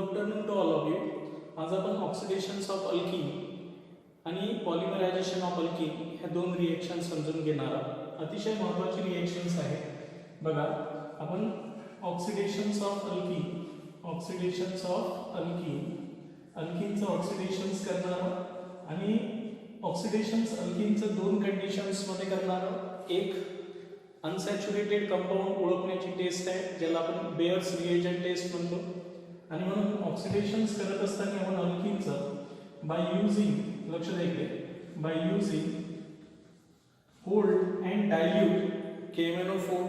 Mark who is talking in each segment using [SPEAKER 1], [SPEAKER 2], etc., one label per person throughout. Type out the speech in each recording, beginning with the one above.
[SPEAKER 1] Afternoon to all of you. आज आपण ऑक्सिडेशन्स of alkyne आणि पॉलिमरायझेशन ऑफ अल्कीन ह्या दोन रिएक्शन समजून घेणार आहोत. अतिशय महत्त्वाची रिएक्शन्स आहेत. बघा, आपण ऑक्सिडेशन्स ऑफ अल्कीनचं ऑक्सिडेशन्स करणार आहोत आणि ऑक्सिडेशन्स अल्कीनचं दोन कंडिशन्समध्ये करणार आहोत. एक अनसॅच्युरेटेड कंपाऊंड ओळखण्याची टेस्ट आहे, ज्याला आपण बेअर्स रिएजंट टेस्ट म्हणतो. आणि म्हणून ऑक्सिडेशन्स करत असताना आपण अल्कीनचं बाय युझिंग, लक्ष द्यायचे, by using cold and dilute KMnO4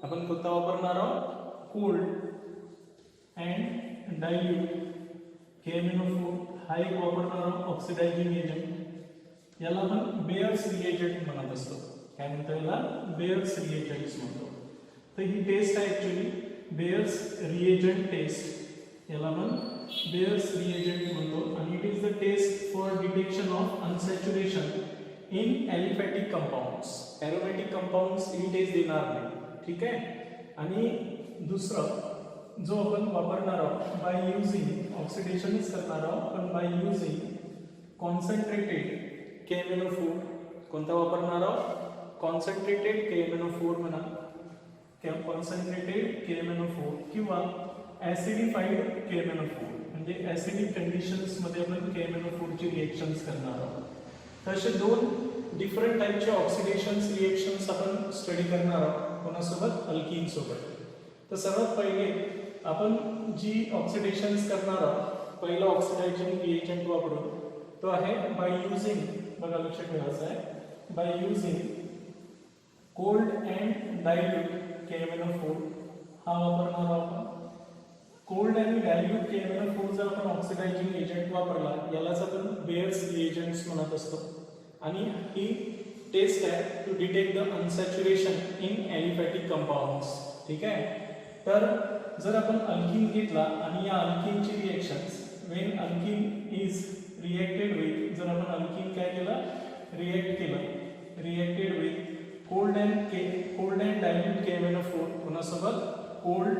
[SPEAKER 1] आपण कोणता वापरणार आहोत? कोल्ड अँड डायल्यूट KMnO4 हा एक वापरणार आहोत ऑक्सिडायझिंग एजंट. याला आपण बेअर्स रिएजंट म्हणत असतो. काय म्हणतो याला? बेअर्स रिएजंट्स म्हणतो. तर ही टेस्ट आहे ऍक्च्युअली बेअर्स रिएजंट टेस्ट. याला आपण बेअर्स रिएजंट म्हणतो आणि it is the test for detection of unsaturation in aliphatic compounds. Aromatic compounds ही टेस्ट देणार नाही, ठीक आहे. आणि दुसरं जो आपण वापरणार आहोत बाय युझिंग, ऑक्सिडेशनच करणार आहोत पण बाय युझिंग कॉन्सन्ट्रेटेड KMnO4. कोणता वापरणार आहोत? कॉन्सन्ट्रेटेड KMnO4 म्हणा, कॉन्सन्ट्रेटेड KMnO4 किंवा ऍसिडिफाईड KMnO4. म्हणजे ऍसिडिक कंडिशन्स मध्ये आपण KMnO4 ची रिएक्शन्स करणार आहोत. तसे दोन डिफरंट टाईपचे ऑक्सिडेशन्स रिएक्शन्स आपण स्टडी करणार आहोत. कोणासोबत? अल्कीन सोबत. तर सर्वात पहिले आपण जी ऑक्सिडेशन्स करणार आहोत, पहिला ऑक्सिडायझिंग रिएजंट वापरून तो आहे बाय युझिंग, बघा लक्ष ठेवायचं आहे, by using cold and dilute KMnO4 हा वापरणार आहोत. कोल्ड आणि डायल्यूट KMnO4 जर आपण ऑक्सिडायझिंग एजंट वापरला, यालाच आपण बेअर्स रिएजंट्स म्हणत असतो. आणि ही टेस्ट आहे to detect the unsaturation in aliphatic compounds, ठीक आहे. तर जर आपण अल्कीन घेतला आणि या अल्कीनची reactions when alkene is reacted with, जर आपण अल्कीन काय केलं? Reacted with cold and dilute KMnO4. कोणासोबत? Cold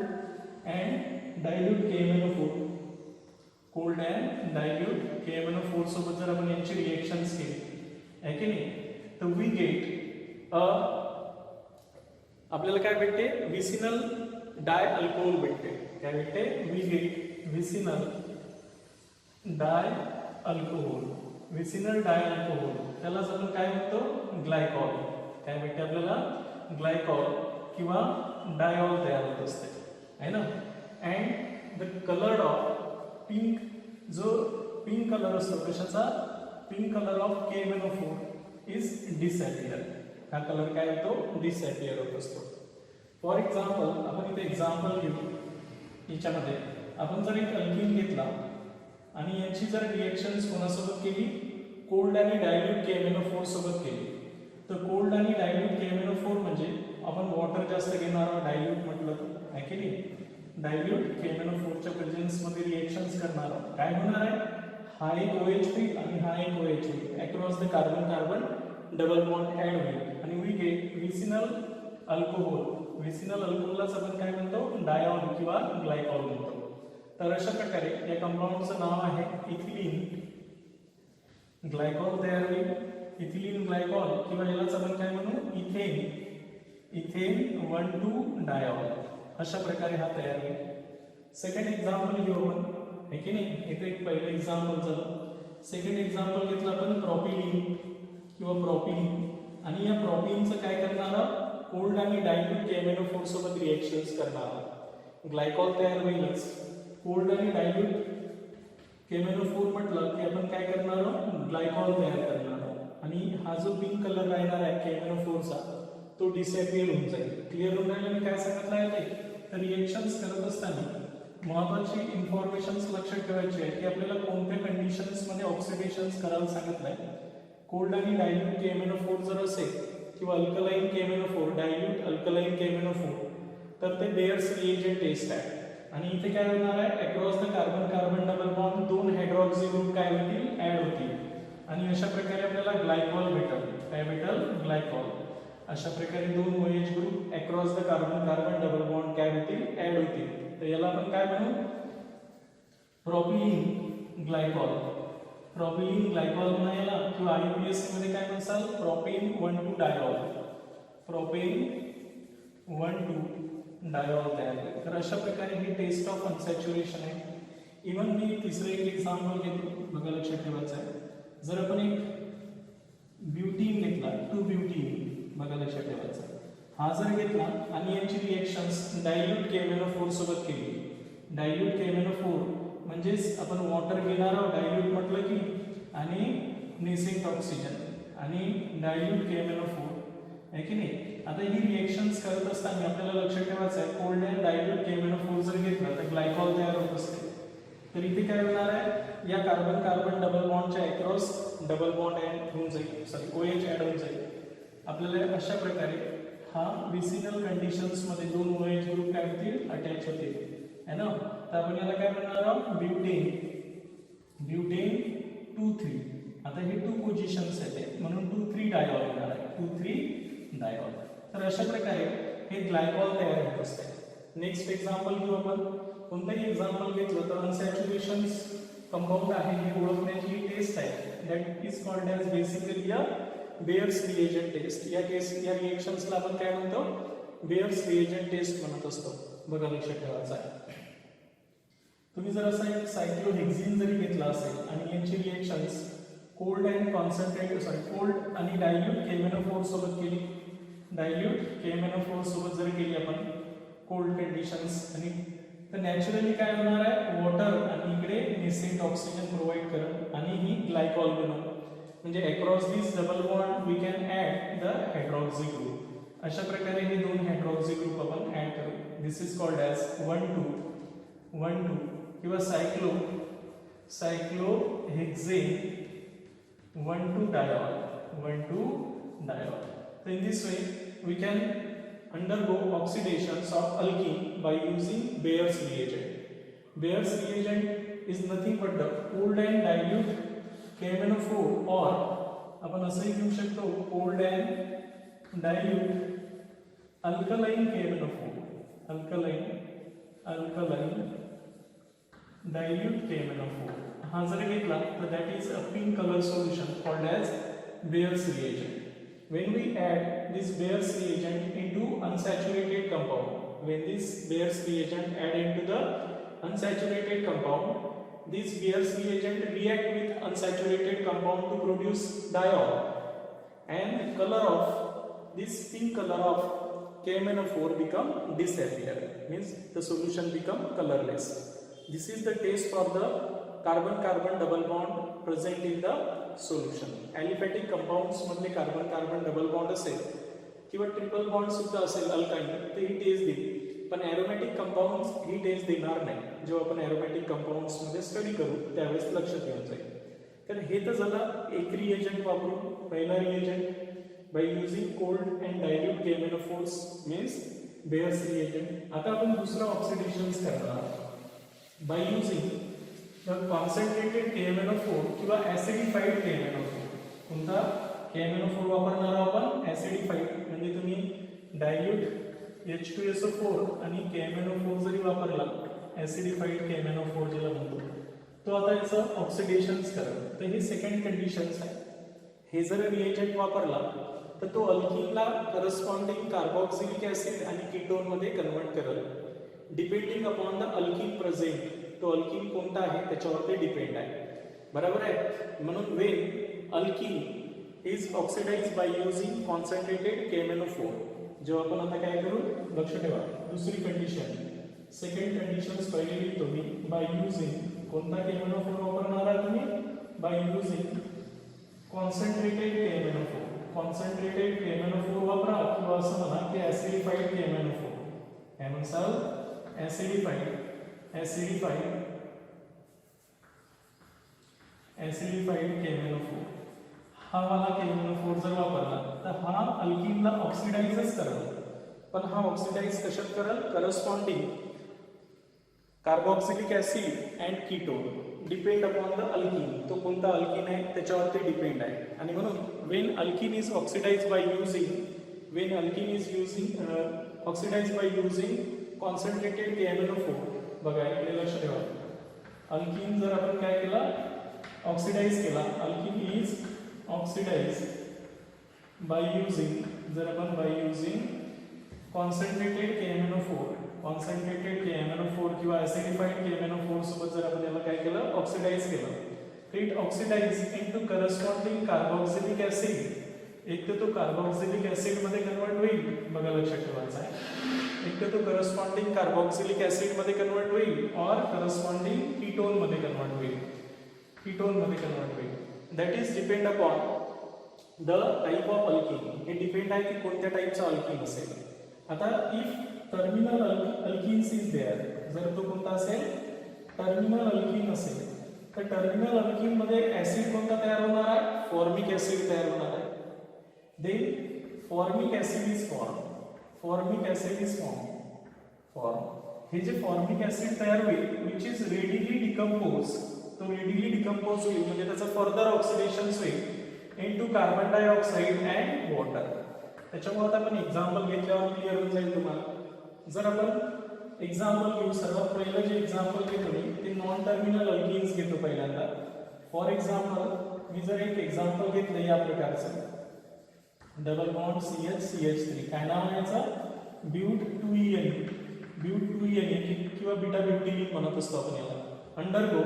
[SPEAKER 1] and dilute KMnO4. Cold and dilute KMnO4 सोबत जर आपण यांची रिएक्शन्स केली आहे की नाही, तर वी गेट आपल्याला काय भेटते? विसिनल डाय अल्कोहोल भेटते. काय भेटते? We get vicinal di alcohol. Vicinal di alcohol त्यालाच आपण काय म्हणतो? ग्लायकॉल. काय भेटते आपल्याला? ग्लायकॉल किंवा डायऑल तयार होत असते, आहे ना. And the colour of pink, जो पिंक कलर असतो कशाचा? Pink colour of KMnO4 is disappear. हा कलर काय होतो? डिसॅपियर होत असतो. फॉर एक्झाम्पल, आपण इथे एक्झाम्पल घेऊ. याच्यामध्ये आपण जर एक अल्कीन घेतला आणि यांची जर रिएक्शन्स कोणासोबत केली? कोल्ड आणि डायल्यूट KMnO4 सोबत केली. तर कोल्ड आणि डायल्यूट KMnO4 म्हणजे आपण वॉटर जास्त घेणार आहोत डायल्यूट म्हटलं तर, आहे की नाही. डायल्यूट KMnO4 च्या प्रेझेन्स मध्ये रिएक्शन्स करणार आहोत. काय होणार आहे? हा एक OH होईल आणि हा एक OH होईल. Across the carbon carbon double bond add होईल आणि we get vicinal alcohol. Vicinal अल्कोहोललाच आपण काय म्हणतो? डायऑल किंवा ग्लायकॉल म्हणतो. तर अशा प्रकारे या कंपाऊंडचं नाव आहे इथिलीन ग्लायकॉल तयार होईल. इथिलीन ग्लायकॉल किंवा यालाच आपण काय म्हणू? इथेन 1,2-डायऑल. अशा प्रकारे हा तयार होईल. सेकंड एक्झाम्पल घेऊ आपण, आहे की नाही. इथे एक पहिलं एक्झाम्पल झालं. सेकंड एक्झाम्पल घेतलं आपण प्रॉपिलीन किंवा प्रॉपिलीन. आणि या प्रॉपिलीनचं काय करणार आहोत? कोल्ड आणि डायल्यूट KMnO4 सोबत रिएक्शन्स करणार आहोत. ग्लायकॉल तयार होईलच. कोल्ड आणि डायल्यूट KMnO4 म्हटलं की आपण काय करणार आहोत? ग्लायकॉल तयार करणार आहोत. आणि हा जो पिंक कलर राहणार आहे KMnO4 चा, तो डिसॅपियर होऊन जाईल. क्लिअर होऊन राहिलं मी काय सांगितलं आहे ते? तर रिएक्शन्स करत असताना महत्वाची इन्फॉर्मेशन्स लक्षात ठेवायची आहे की आपल्याला कोणत्या कंडिशन्स मध्ये ऑक्सिडेशन्स करायला सांगितलंय. कोल्ड आणि डायल्यूट KMnO4 जर असेल किंवा alkaline KMnO4, dilute alkaline KMnO4, तर ते बेअर्स रिएजंट टेस्ट आहे. आणि इथे काय होणार आहे? Across the carbon carbon double bond दोन हायड्रॉक्सी ग्रुप काय होतील? ऍड होतील. आणि अशा प्रकारे आपल्याला ग्लायकॉल भेटेल. काय भेटेल? ग्लायकॉल. अशा प्रकारे दोन OH group across the carbon carbon double bond काय होतील? ऍड होतील. तर याला आपण काय म्हणू? Propylene glycol. प्रोपिलीन ग्लायकॉल म्हणायला किंवा IUPAC मध्ये काय म्हणसाल प्रोपेन 1,2 डायऑल. प्रोपेन 1,2 डायऑल तयार होईल. तर अशा प्रकारे ही टेस्ट ऑफ अनसॅच्युरेशन आहे. इवन मी तिसरं एक एक्झाम्पल घेतो, बघा लक्षात ठेवायचं आहे. जर आपण एक ब्युटीन घेतला 2-ब्युटीन, बघा लक्षात ठेवायचं, हा जर घेतला आणि यांची रिएक्शन्स डायल्यूट KMnO4 सोबत केली. डायल्यूट KMnO4 म्हणजेच आपण वॉटर घेणार आहोत डायल्यूट म्हटलं की, आणि नेसेंट ऑक्सिजन आणि डायल्यूट KMnO4 आहे की नाही. आता ही रिएक्शन्स करत असताना आपल्याला लक्षात ठेवायचं आहे कोल्ड अँड डायल्यूट KMnO4 जर घेतला तर ग्लायकॉल तयार होत असते. तर इथे काय होणार आहे, या कार्बन कार्बन डबल बॉन्डच्या अक्रॉस डबल बॉन्ड ऍड होऊन जाईल, सॉरी OH ऍड होऊन जाईल. आपल्याला अशा प्रकारे हा विसिनल कंडिशन्स मध्ये दोन OH ग्रुप काय होतील अटॅच होतील है ना. तर आपण याला काय म्हणणार आहोत ब्युटेन. ब्युटेन 2,3. आता हे 2 पोझिशन्स आहेत म्हणून 2,3 डायऑल येणार आहे. 2,3 डायऑल. तर अशा प्रकारे हे ग्लायकॉल तयार होत असते. नेक्स्ट एक्झाम्पल घेऊ आपण. कोणतंही एक्झाम्पल घेतलं तर अनसॅच्युरेशन कंपाऊंड आहे हे ओळखण्याची ही टेस्ट आहे. That is called as basically a Baeyer's reagent test. या रिएक्शन्सला आपण काय म्हणतो बेअर्स रिएजंट टेस्ट म्हणत असतो. बघा लक्षात ठेवायचं आहे. तुम्ही जर असा एक सायक्लोहेक्झिन जरी घेतला असेल आणि यांची reactions cold and concentrated cold आणि डायल्यूट KMnO4 सोबत केली, डायल्यूट KMnO4 सोबत जर केली आपण कोल्ड कंडिशन्स, आणि तर नॅचरली काय होणार आहे वॉटर आणि इकडे नेसेंट ऑक्सिजन प्रोव्हाइड करत आणि ही ग्लायकॉल बनवून, म्हणजे across this double bond we can add the hydroxy group. अशा प्रकारे हे दोन हायड्रॉक्सी ग्रुप आपण ऍड करू. दिस इज कॉल्ड ॲज 1,2 किंवा सायक्लोहेक्झेन 1,2 डायऑल. 1,2 डायऑल. So in this way we can undergo oxidations of alkene by using Bayer's reagent. Bayer's reagent is nothing but the cold and dilute KMnO4, or आपण असंही घेऊ शकतो cold and dilute alkaline KMnO4. alkaline dilute KMnO4 हा जर घेतला तर that is a pink color solution called as Bayer's reagent. When we add this Bayer's reagent into unsaturated compound, when this Bayer's reagent add into the unsaturated compound, this Bayer's reagent react with unsaturated compound to produce diol, and the color of this pink color of KMnO4 become disappear, means the solution become colorless. This is the taste for the carbon-carbon double bond present in the solution. Aliphatic compounds मधले carbon carbon double bond असेल किंवा triple bond सुद्धा असेल alkyne तर ही taste देईल, पण एरोमॅटिक compounds ही टेस्ट देणार नाही. जेव्हा आपण एरोमॅटिक कंपाऊंड्स मध्ये स्टडी करू त्यावेळेस लक्षात येऊन जाईल. तर हे तर झालं एक रिएजंट वापरून. पहिला reagent by using cold and dilute KMnO4 means bears reagent. आता आपण दुसरा ऑक्सिडेशन्स करणार by using the concentrated KMnO4 किंवा ऍसिडिफाईड KMnO4. कोणता KMnO4 वापरणार आपण ऍसिडिफाईड, म्हणजे तुम्ही डायल्यूट H2SO4 आणि KMnO4 जरी वापरला ऍसिडिफाईड KMnO4 ज्याला म्हणतो तो आता याचं ऑक्सिडेशन्स करेल. तर हे सेकंड कंडिशन्स आहे. हे जर रिएजंट वापरला तर तो अल्किनला करस्पॉन्डिंग कार्बोक्सिलिक ऍसिड आणि कीटोन मध्ये कन्वर्ट करेल depending upon the alkene present. तो अल्किन कोणता आहे त्याच्यावर ते डिपेंड आहे. बरोबर आहे. म्हणून Wien alkene is oxidised by using concentrated KMnO4, जेव्हा आपण आता काय करू लक्ष ठेवा. दुसरी कंडिशन, सेकंड कंडिशन्स पहिले लिहितो मी. बाय युजिंग कोणता KMnO4 वापरणार आहे तुम्ही by using concentrated KMnO4. Concentrated KMnO4 वापरा किंवा असं म्हणा की ऍसिडिफाईड KMnO4. काय म्हणसाल ऍसिडिफाईड KMnO4. हा वाला KMnO4 जर वापरला तर हा अल्किनला ऑक्सिडाइजच करेल, पण हा ऑक्सिडाइज कशात करेल corresponding carboxylic acid and ketone depend upon the alkene. तो कोणता अल्किन आहे त्याच्यावर ते डिपेंड आहे. आणि म्हणून Wien alkene is oxidised by using concentrated KMnO4. बघा इकडे लक्ष ठेवा. अल्किन जर आपण काय केला, ऑक्सिडाइज केला, alkene is oxidise by using, जर आपण by using concentrated KMnO4, concentrated KMnO4 किंवा ऍसिडिफाईड KMnO4 सोबत जर आपण याला काय केलं, ऑक्सिडाइज केलं, it oxidise into corresponding carboxylic acid. एक तर तो कार्बोक्सिलिक ऍसिड मध्ये कन्वर्ट होईल, बघा लक्षात ठेवायचं आहे, एक तर तो करस्पॉन्डिंग कार्बोक्सिलिक ऍसिड मध्ये कन्वर्ट होईल और करस्पॉन्डिंग कीटोन मध्ये कन्वर्ट होईल, कीटोन मध्ये कन्वर्ट होईल. That is depend upon the type of alkyne. हे डिपेंड आहे की कोणत्या टाईपचा अल्किन असेल. आता if terminal alkynes is there, जर तो कोणता असेल, टर्मिनल अल्किन असेल, तर टर्मिनल अल्किन मध्ये ऍसिड कोणता तयार होणार आहे, फॉर्मिक ऍसिड तयार होणार आहे. Then formic acid is form, formic acid is form. हे जे फॉर्मिक ऍसिड तयार होईल विच इज रेडिली डिकम्पोज, तो रेडिली डिकम्पोज होईल म्हणजे त्याचं फर्दर ऑक्सिडेशन होईल into carbon dioxide and water. त्याच्यामुळे आता आपण एक्झाम्पल घेतल्यावर क्लिअर होऊन जाईल तुम्हाला. जर आपण एक्झाम्पल घेऊ, सर्वात पहिलं जे एक्झाम्पल घेतो मी ते नॉन टर्मिनल अल्किन्स घेतो पहिल्यांदा. फॉर एक्झाम्पल मी जर एक एक्झाम्पल घेतलं या प्रकारचं, डबल बॉन्ड CH3, काय नाव आहे याचं, ब्यूट 2En, ब्यूट 2En किंवा बीटा ब्युटिलिन म्हणत असतो आपण याला. अंडरगो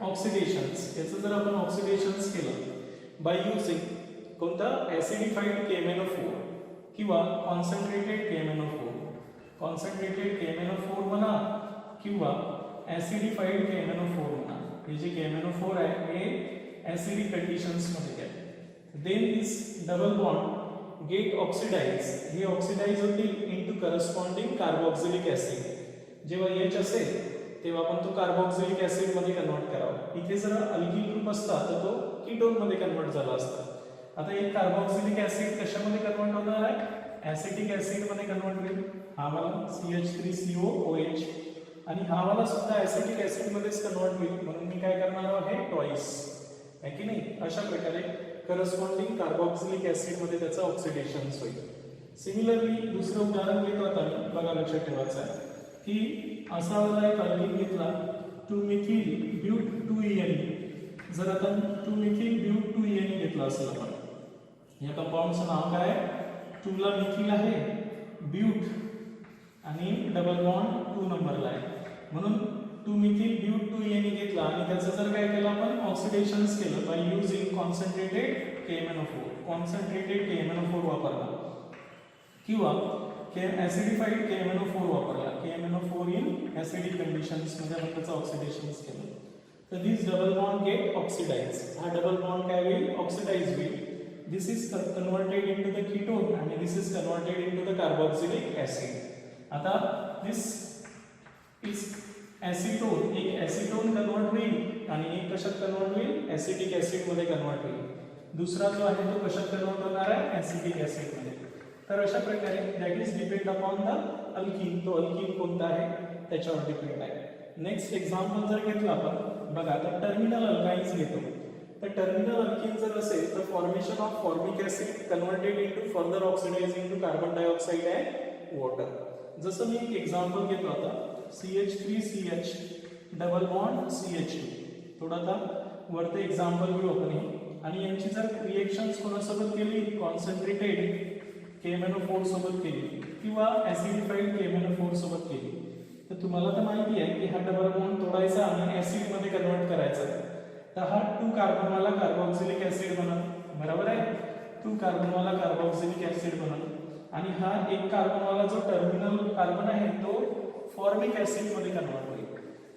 [SPEAKER 1] ऑक्सिडेशन्स, याचं जर आपण ऑक्सिडेशन्स केलं बाय युजिंग कोणता, ऍसिडिफाईड KMnO4 किंवा कॉन्सन्ट्रेटेड KMnO4, कॉन्सन्ट्रेटेड KMnO4 म्हणा किंवा ऍसिडिफाईड KMnO4 म्हणा. हे जे KMnO4 आहे हे ऍसिडिक कंडिशन्स मध्ये आहे. देन दिस डबल बॉन्ड गेट ऑक्सिडाइज, हे ऑक्सिडाइज होतील इनटू करस्पॉन्डिंग कार्बोक्सिलिक ऍसिड. जेव्हा H असेल तेव्हा आपण तो कार्बोक्सिलिक ऍसिड मध्ये कन्वर्ट करावा. इथे जर अल्किल ग्रुप असता तर तो कीटोन मध्ये कन्वर्ट झाला असता. आता एक कार्बोक्सिलिक ऍसिड कशामध्ये कन्वर्ट होणार आहे, ऍसिटिक ऍसिड मध्ये कन्वर्ट होईल. हा वाला CH3COOH आणि हा वाला सुद्धा ऍसिटिक ऍसिड मध्येच कन्वर्ट होईल. म्हणून मी काय करणार आहे, ट्वाइस, आहे की नाही. अशा प्रकारे करस्पॉन्डिंग कार्बोक्सिलिक ऍसिड मध्ये त्याचं ऑक्सिडेशन होईल. सिमिलरली दुसरं उदाहरण घेतो आता मी, बघा लक्षात ठेवायचं आहे की असा वाला एक अल्किन घेतला 2-मिथिल ब्यूट 2En. जर आपण 2-मिथिल ब्यूट 2En घेतला असेल आपण, या कंपाऊंडचं नाव काय, 2 ला मिथिल आहे, ब्यूट आणि डबल बॉन्ड 2 नंबरला आहे, म्हणून 2-मिथिल ब्यूट 2En घेतला आणि त्याचं जर काय केलं आपण, ऑक्सिडेशन्स केलं by using concentrated KMnO4, concentrated KMnO4 वापरला किंवा ऍसिडिफाईड KMnO4 वापरला, KMnO4 इन ऍसिडिक कंडिशन्स मध्ये आपण त्याचं ऑक्सिडेशन्स केलं. तर this double bond get oxidise, हा डबल बॉन्ड काय होईल, ऑक्सिडाइज होईल. This is converted into the ketone आणि this is converted into the carboxylic acid. आता दिस इज ऍसिटोन, एक ऍसिटोन कन्वर्ट होईल आणि एक कशात कन्वर्ट होईल, ऍसिटिक ऍसिड मध्ये कन्वर्ट होईल. दुसरा जो आहे तो कशात कन्वर्ट होणार आहे, ऍसिटिक ऍसिड मध्ये. तर अशा प्रकारे that is depend upon the alkene, तो अल्किन कोणता आहे त्याच्यावर डिपेंड आहे. नेक्स्ट एक्झाम्पल जर घेतलं आपण, बघा आता टर्मिनल अल्काइन्स घेतो. तर टर्मिनल अल्किन जर असेल तर formation of formic acid converted into further oxidise into carbon dioxide and water. जसं मी एक एक्झाम्पल घेतो आता, CH3CH डबल बॉन्ड CH2. थोडं आता वरते एक्झाम्पल घेऊ आपण हे, आणि यांची जर रिएक्शन्स कोणासोबत केली, कॉन्सन्ट्रेटेड KMnO4 सोबत केली किंवा ऍसिडिफाईड KMnO4 सोबत केली, तर तुम्हाला तर माहिती आहे की हा डबल बॉन्ड तोडायचा आणि ऍसिड मध्ये कन्वर्ट करायचा. तर हा 2 कार्बन वाला कार्बोक्सिलिक ऍसिड बनल, बरोबर आहे, 2 कार्बन वाला कार्बोक्सिलिक ऍसिड बनल. आणि हा एक कार्बन वाला जो टर्मिनल कार्बन आहे तो फॉर्मिक ऍसिड मध्ये कन्वर्ट होईल.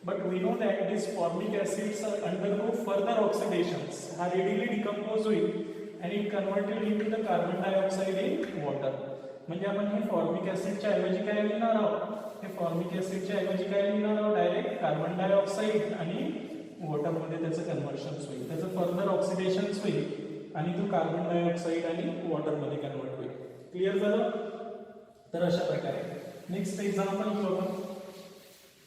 [SPEAKER 1] But we know that this formic acids undergo further oxidations, हा रेडिली डिकम्पोज होईल and it converted into the carbon dioxide in water. म्हणजे आपण हे फॉर्मिक ऍसिडच्या ऐवजी काय लिहिणार आहोत, हे फॉर्मिक ऍसिडच्या ऐवजी काय लिहिणार आहोत, डायरेक्ट कार्बन डायऑक्साइड आणि वॉटर मध्ये त्याचं कन्वर्शन होईल, त्याचं फर्दर ऑक्सिडेशन होईल आणि तो कार्बन डायऑक्साइड आणि वॉटर मध्ये कन्वर्ट होईल. क्लिअर झालं. तर अशा प्रकारे नेक्स्ट एक्झाम्पल घेऊ आपण.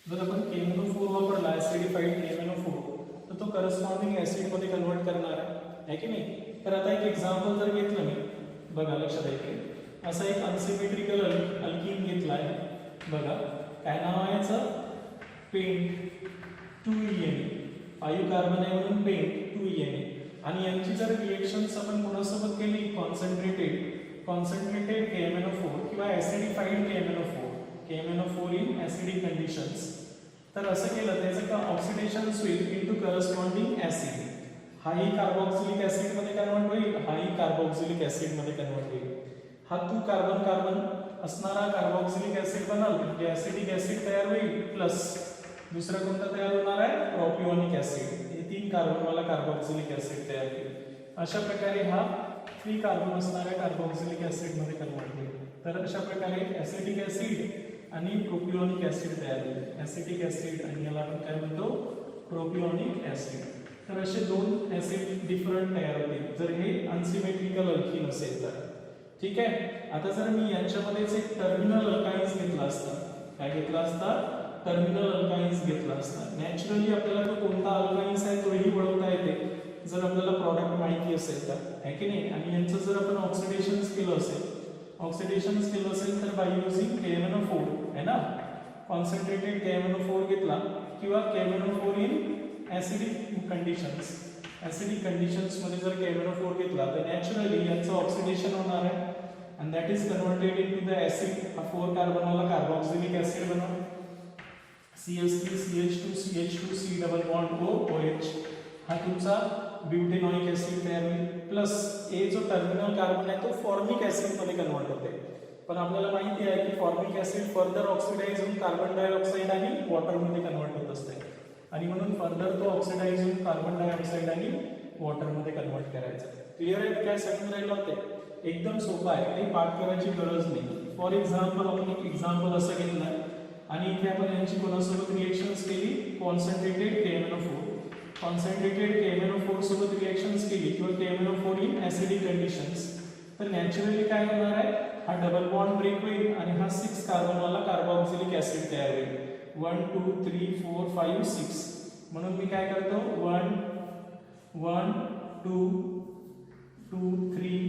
[SPEAKER 1] जर आपण KMnO4 वापरला, ऍसिडिफाईड KMnO4, तर तो करस्पॉन्डिंग ऍसिड मध्ये कन्वर्ट करणार आहे की नाही. तर आता एक एक्झाम्पल जर घेतलं मी, बघा लक्षात आहे, असा एक अनसिमेट्रिकल अल्किन घेतला आहे. बघा काय नाव आहे याचं, पेंट 2ENA, 5 कार्बन आहे म्हणून पेंट 2ENA. आणि यांची जर रिएक्शन्स आपण कोणासोबत केली कॉन्सन्ट्रेटेड KMnO4 किंवा ऍसिडिफाईड KMnO4 इन ऍसिडिक कंडिशन्स, तर असं केलं त्याचं का ऑक्सिडेशन होईल इनटू करस्पॉन्डिंग ऍसिड. हाही कार्बोक्सिलिक ऍसिड मध्ये कन्वर्ट होईल, हाही कार्बोक्सिलिक ऍसिड मध्ये कन्वर्ट होईल. हा 2 कार्बन कार्बन असणारा कार्बोक्सिलिक ऍसिड बनल म्हणजे ऍसिडिक ऍसिड तयार होईल, प्लस दुसरा कोणता तयार होणार आहे प्रोपिओनिक ऍसिड. हे 3 कार्बन वाला कार्बोक्सिलिक ऍसिड तयार होईल. अशा प्रकारे हा 3 कार्बन असणाऱ्या कार्बोक्सिलिक ऍसिड मध्ये कन्वर्ट होईल. तर अशा प्रकारे ऍसिटिक ऍसिड आणि प्रोपिओनिक ऍसिड तयार होईल. ऍसिटिक ऍसिड आणि याला आपण काय म्हणतो प्रोपिओनिक ऍसिड. तर असे 2 ऍसिड डिफरंट तयार होतील जर हे अनसिमेट्रिकल अल्कीन असेल तर. ठीक आहे. आता जर मी यांच्यामध्येच एक टर्मिनल अल्काइन्स घेतला असता, काय घेतला असता टर्मिनल अल्काइन्स घेतला असता, नॅचरली आपल्याला तो कोणता अल्काइन्स आहे तोही ओळखता येते जर आपल्याला प्रॉडक्ट माहिती असेल तर, आहे की नाही. आणि यांचं जर आपण ऑक्सिडेशन्स केलं असेल तर बाय युजिंग KMnO4 आहे ना, कॉन्सन्ट्रेटेड KMnO4 घेतला किंवा KMnO4 इन ऍसिडिक कंडिशन्स मध्ये जर KMnO4 घेतला तर नॅचरली याचं ऑक्सिडेशन होणार आहे and that is converted into the acid. हा 4 कार्बन वाला कार्बोक्सिलिक ऍसिड बनवा, CH3 CH2 CH2 C double bond OH. हा तुमचा ब्युटेनॉइक ऍसिड तयार होईल, प्लस ए जो टर्मिनल कार्बन आहे तो फॉर्मिक ऍसिड मध्ये कन्वर्ट होते. पण आपल्याला माहिती आहे की फॉर्मिक ऍसिड फर्दर ऑक्सिडाइज होऊन कार्बन डायऑक्साइड आणि वॉटर मध्ये कन्वर्ट होत असते आणि म्हणून फर्दर तो ऑक्सिडाइज होऊन कार्बन डायऑक्साइड आणि वॉटर मध्ये कन्वर्ट करायचा. क्लिअर आहे काय सांगून राहिलं होते? एकदम सोपं आहे, काही पाठ करायची गरज नाही. फॉर एक्झाम्पल आपण एक एक्झाम्पल असं घेतलं आणि इथे आपण यांची कोणासोबत रिएक्शन्स केली कॉन्सन्ट्रेटेड KMnO4 सोबत रिएक्शन्स केली किंवा KMnO4 इन ऍसिडिक कंडिशन्स, तर नॅचरली काय होणार आहे हा डबल बॉन्ड ब्रेक होईल आणि हा 6 कार्बन वाला कार्बोक्सिलिक ऍसिड तयार होईल. 1 2 3 4 5 6. म्हणून मी काय करतो 1 1 2 2 3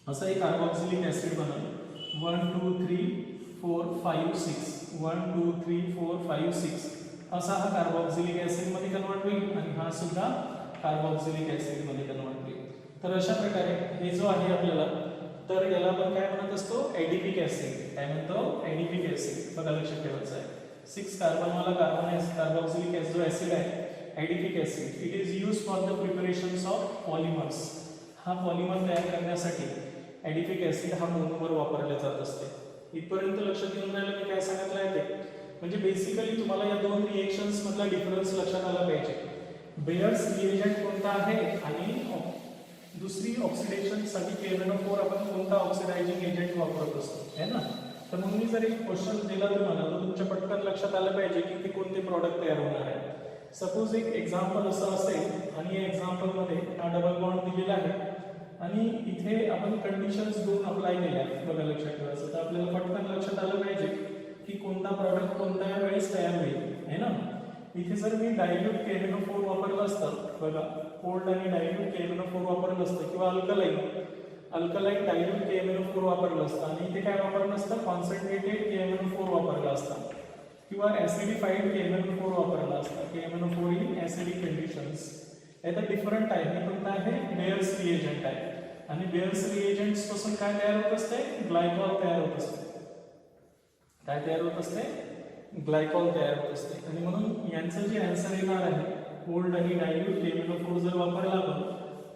[SPEAKER 1] असं एक कार्बोक्सिलिक ऍसिड बनल. 1 2 3 4 5 6 1 2 3 4 5 6 असा हा कार्बोक्सिलिक ऍसिड मध्ये कन्वर्ट होईल आणि हा सुद्धा कार्बोक्सिलिक ऍसिड मध्ये कन्वर्ट होईल. तर अशा प्रकारे हे जो आहे आपल्याला, तर याला आपण काय म्हणत असतो एडिपिक ऍसिड. काय म्हणतो एडिपिक ऍसिड. बघा लक्षात ठेवायचं आहे 6 कार्बन वाला कार्बोक्सिलिक जो ऍसिड आहे adipic acid, it is used for the preparations of polymers. हा पॉलिमर तयार करण्यासाठी एडिपिक ऍसिड हा मोनोमर वापरला जात असते. इथपर्यंत लक्षात येऊन राहिलं मी काय सांगितलं आहे ते? म्हणजे बेसिकली तुम्हाला या 2 रिएक्शन्स मधला डिफरन्स लक्षात आला पाहिजे. बेयर्स रिएजंट कोणता आहे आणि दुसरी ऑक्सिडेशन साठी KMnO4 आपण कोणता ऑक्सिडायझिंग एजंट वापरत असतो, है ना. तर मग मी जर एक क्वेश्चन दिला तुम्हाला तर तुमच्या पटकन लक्षात आलं पाहिजे की ते कोणते प्रॉडक्ट तयार होणार आहे. सपोज एक एक्झाम्पल असं असेल आणि या एक्झाम्पल मध्ये हा डबल बॉन्ड दिलेला आहे आणि इथे आपण कंडिशन्स 2 अप्लाय केल्या. बघा लक्षात ठेवायचं, तर आपल्याला पटकन लक्षात आलं पाहिजे की कोणता प्रॉडक्ट कोणत्या वेळेस तयार होईल, है ना. इथे जर मी डायल्यूट KMnO4 वापरलं असतं, बघा कोल्ड आणि डायल्यूट KMnO4 वापरलं असतं किंवा अल्कलाईन डायल्यूट KMnO4 वापरलं असतं आणि इथे काय वापरलं असतं कॉन्सन्ट्रेटेड KMnO4 वापरलं असतं किंवा ऍसिडिफाईड KMnO4 वापरला असता. KMnO4 in acidic conditions. याचा डिफरंट आहे. हे कोणता आहे बेयर्स रिएजंट आहे आणि बेयर्स रिएजंट्स पासून काय तयार होत असते ग्लायकॉल तयार होत असते. काय तयार होत असते ग्लायकॉल तयार होत असते. आणि म्हणून यांचं जे आन्सर येणार आहे कोल्ड आणि डायल्यूट KMnO4 जर वापरला आपण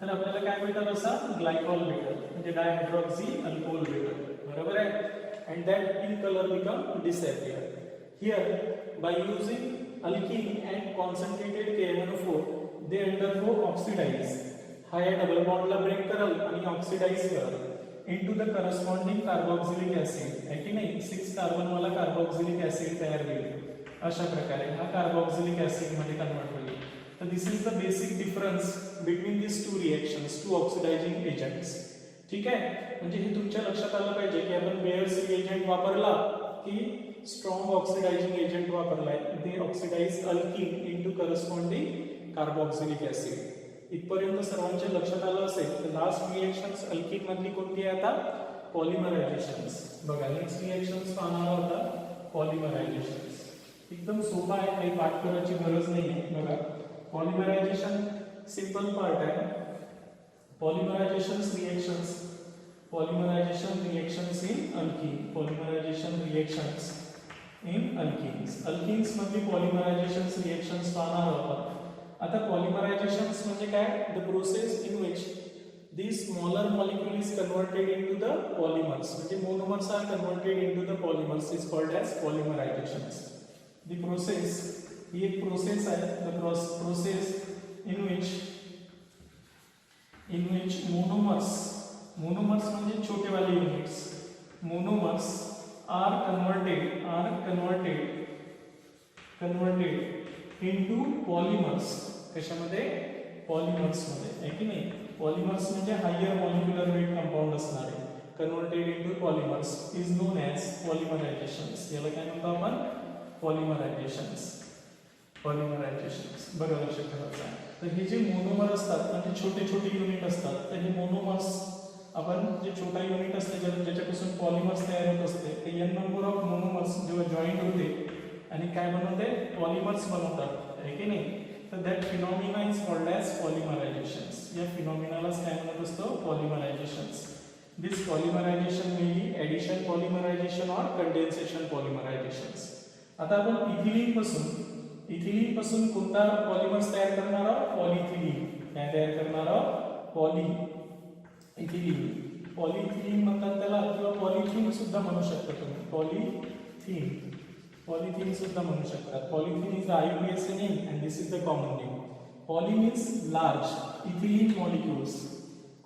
[SPEAKER 1] तर आपल्याला काय भेटेल असा ग्लायकॉल भेटेल म्हणजे डायहायड्रॉक्सी अल्कोहोल भेटेल. बरोबर आहे. And that in colour become disappear. Here by using alkyne and concentrated KMnO4 they undergo oxidize. हा या डबल बॉन्डला ब्रेक करल आणि ऑक्सिडाइज करल into the corresponding carboxylic acid. है की नाही 6 कार्बन वाला कार्बोक्सिलिक ऍसिड तयार होईल. अशा प्रकारे हा कार्बोक्सिलिक ऍसिड मध्ये कन्वर्ट होईल. तर this is the basic difference between this 2 reactions, 2 oxidising agents. ठीक आहे. म्हणजे हे तुमच्या लक्षात आलं पाहिजे की आपण बेयर्स रिएजंट वापरला की स्ट्रॉंग ऑक्सिडायझिंग एजंट वापरलाय. ते oxidise alkyne into corresponding carboxylic acid. इथपर्यंत सर्वांच्या लक्षात आलं असेल. तर लास्ट रिएक्शन्स अल्कीन मधली कोणती आहे आता पॉलिमरायझेशन्स. बघा नेक्स्ट रिएक्शन्स पाहणार होता पॉलिमरायझेशन्स. एकदम सोपा आहे, काही पाठ करायची गरज नाही आहे. बघा पॉलिमरायझेशन सिंपल पार्ट आहे. Polymerisation reactions in alkene, polymerisation reactions in alkenes. Alkenes मधली पॉलिमरायझेशन रिएक्शन्स पाहणार आहोत. आता पॉलिमरायझेशन्स म्हणजे काय? The process in which these smaller molecule is converted into the polymers, म्हणजे monomers are converted into the polymers is called as polymerizations. The process ही एक process आहे. the process in which monomers म्हणजे छोटे वाले units, monomers are converted into polymers. कशामध्ये? Polymers मध्ये, आहे की नाही? पॉलिमर्स म्हणजे हायर मॉलिक्युलर वेट कंपाऊंड असणारे, converted into polymers is known as polymerisations. याला काय म्हणतो आपण? पॉलिमरायझेशन्स. बरं लक्षात ठेवायचं आहे. तर हे जे मोनोमर असतात म्हणजे छोटे छोटे युनिट असतात, तर हे मोनोमर्स आपण जे छोटा युनिट असते ज्याच्यापासून पॉलिमर्स तयार होत असते, ते एन नंबर ऑफ मोनोमर्स जेव्हा जॉईंट होते आणि काय बनवते? पॉलिमर्स बनवतात, आहे की नाही? तर that phenomena is called as polymerisations. या फिनॉमिनालाच काय म्हणत असतो? Polymerisations. This polymerisation may be addition polymerisation or condensation polymerisations. आता आपण इथिलीन पासून कोणता पॉलिमर्स तयार करणार आहोत? पॉलिइथिलीन. काय तयार करणार आहोत? पॉलिइथिलीन म्हणतात त्याला, किंवा पॉलिथीन सुद्धा म्हणू शकता तुम्ही. पॉलिथीन सुद्धा म्हणू शकतात. Polythene is the IUPAC name and this is the common name. Poly means large ethylene molecules.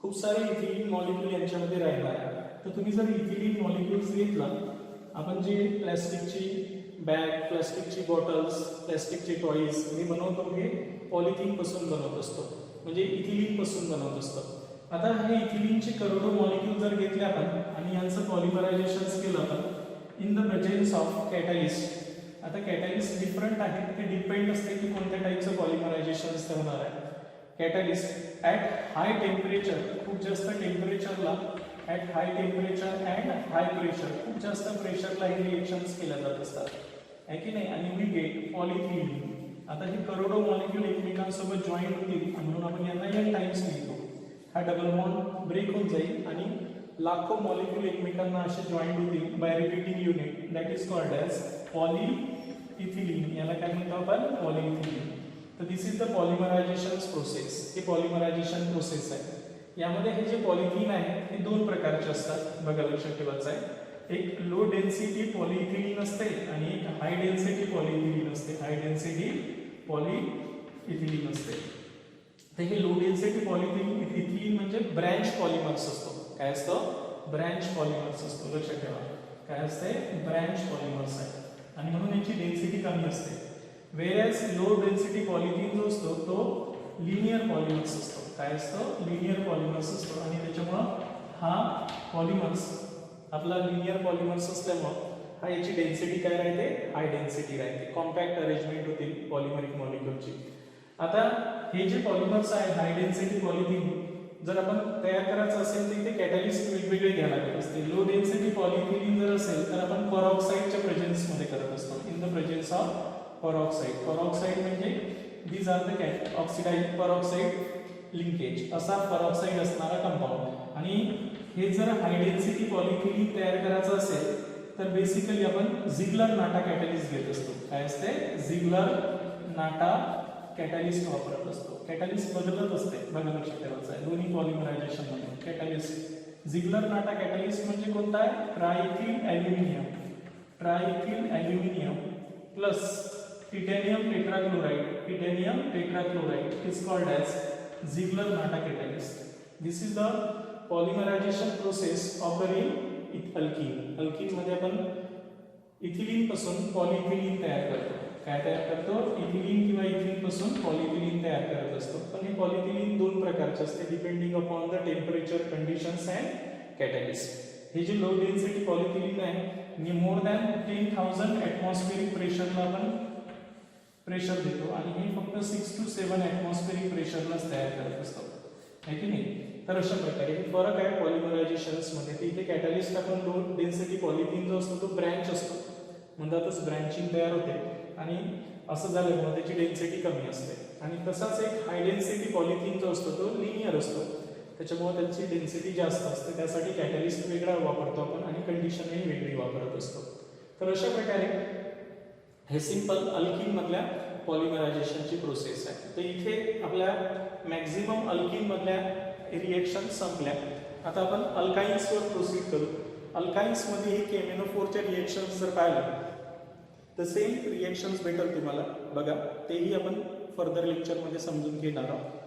[SPEAKER 1] खूप सारे इथिलीन मॉलिक्यूल यांच्यामध्ये राहणार आहे. तर तुम्ही जर इथिलीन मॉलिक्युल्स घेतला, आपण जे प्लॅस्टिकची बॅग, प्लॅस्टिकची बॉटल्स, प्लॅस्टिकचे टॉईज मी बनवतो, हे पॉलिथीन पासून बनवत असतो, म्हणजे इथिलीन पासून बनवत असतो. आता हे इथिलीनचे करोडो मॉलिक्यूल जर घेतले आपण आणि यांचं पॉलिमरायझेशन केलं आपण in the presence of catalyst. आता कॅटलिस्ट डिफरंट आहेत, ते डिपेंड असते की कोणत्या टाईपचं पॉलिमरायझेशन होणार आहे. कॅटलिस्ट ॲट हाय टेम्परेचर, खूप जास्त टेम्परेचरला, at high temperature and high pressure, खूप जास्त प्रेशरला हे रिएक्शन्स केल्या जात असतात, आहे की नाही? आणि वी गेट पॉलिइथिलीन. आता हे करोडो मॉलिक्यूल एकमेकांसोबत जॉईंट होतील म्हणून आपण यांना एन टाइम्स लिहितो. हा डबल बॉन्ड ब्रेक होऊन जाईल आणि लाखो मॉलिक्यूल एकमेकांना असे जॉईंट होतील by repeating unit, that is called as polyethylene. याला काय म्हणतो आपण? पॉलिइथिलीन. तर this is the polymerisation process. हे पॉलिमरायझेशन प्रोसेस आहे. यामध्ये हे जे पॉलिथीन आहे ते दोन प्रकारचे असतात, बघा लक्षात ठेवायचं आहे. एक लो डेन्सिटी पॉलिइथिलीन असते आणि एक हाय डेन्सिटी पॉलिइथिलीन असते. तर हे लो डेन्सिटी पॉलिइथिलीन म्हणजे ब्रँच पॉलिमर्स असतो. काय असतो? ब्रँच पॉलिमर्स असतो. लक्षात ठेवा, काय असते? ब्रँच पॉलिमर्स आहे आणि म्हणून याची डेन्सिटी कमी असते. वेरॅज लो डेन्सिटी पॉलिथीन जो असतो तो लिनियर पॉलिमर्स असतो. काय असतो? लिनियर पॉलिमर्स असतो आणि त्याच्यामुळं हा पॉलिमर्स आपला लिनियर पॉलिमर्स असल्यामुळं हा याची डेन्सिटी काय राहते? हाय डेन्सिटी राहते. कॉम्पॅक्ट अरेंजमेंट होतील पॉलिमरिक मॉलिक्युलची. आता हे जे पॉलिमर्स आहे हाय डेन्सिटी पॉलिथीन जर आपण तयार करायचं असेल तर इथे कॅटलिस्ट वेगवेगळे घ्यायला लागत असते. लो डेन्सिटी पॉलिइथिलीन जर असेल तर आपण परऑक्साईडच्या प्रेझेन्समध्ये करत असतो, in the presence of peroxide. Peroxide म्हणजे these are the oxidise peroxide linkage, असा परऑक्साईड असणारा कंपाऊंड. आणि हे जर हाय डेन्सिटी पॉलिइथिलीन तयार करायचं असेल तर बेसिकली आपण झिग्लर-नाटा कॅटलिस्ट घेत असतो. काय असते? झिग्लर-नाटा कॅटलिस्ट वापरत असतो. कॅटलिस्ट बदलत असते, बघा लक्षात ठेवायचं आहे दोन्ही पॉलिमरायझेशन मध्ये. कॅटलिस्ट झिग्लर-नाटा कॅटलिस्ट म्हणजे कोणता आहे? Triethyl aluminium plus titanium tetrachloride is called as Ziegler-Natta catalyst. This is the polymerization process occurring in alkene. Alkene मध्ये आपण इथिलीन पासून पॉलिइथिलीन तयार करतो. काय तयार करतो? इथिलीन किंवा इथिलीन पासून पॉलिइथिलीन तयार करत असतो. पण हे पॉलिइथिलीन दोन प्रकारचे असते depending upon the temperature conditions and catalyst. हे जे लो डेन्सिटी पॉलिइथिलीन आहे मोर दॅन 10,000 ॲटमॉस्फेरिक प्रेशरला आपण प्रेशर देतो आणि हे फक्त 6 to 7 ॲटमॉस्फेरिक प्रेशरलाच तयार करत असतो, आहे की नाही? तर अशा प्रकारे हे फरक आहे पॉलिमरायझेशन्स मध्ये. तर इथे कॅटलिस्ट आपण लो डेन्सिटी पॉलिथीन जो असतो तो ब्रँच असतो, म्हणतातच ब्रँचिंग तयार होते. आणि असं झाल्यामुळे त्याची डेन्सिटी कमी असते. आणि तसाच एक हाय डेन्सिटी पॉलिथिन जो असतो तो लिनियर असतो, त्याच्यामुळे त्याची डेन्सिटी जास्त असते. त्यासाठी कॅटॅलिस्ट वेगळा वापरतो आपण आणि कंडिशनही वेगळी वापरत असतो. तर अशा प्रकारे हे सिंपल अल्किन मधल्या पॉलिमरायझेशनची प्रोसेस आहे. तर इथे आपल्या मॅक्झिमम अल्किन मधल्या रिएक्शन संपल्या. आता आपण अल्काइन्सवर प्रोसीड करू. अल्काइन्समध्ये हे KMnO4च्या रिएक्शन्स जर पाहिलं तर सेम रिएक्शन्स भेटल तुम्हाला बघा, तेही आपण फर्दर लेक्चरमध्ये समजून घेणार आहोत.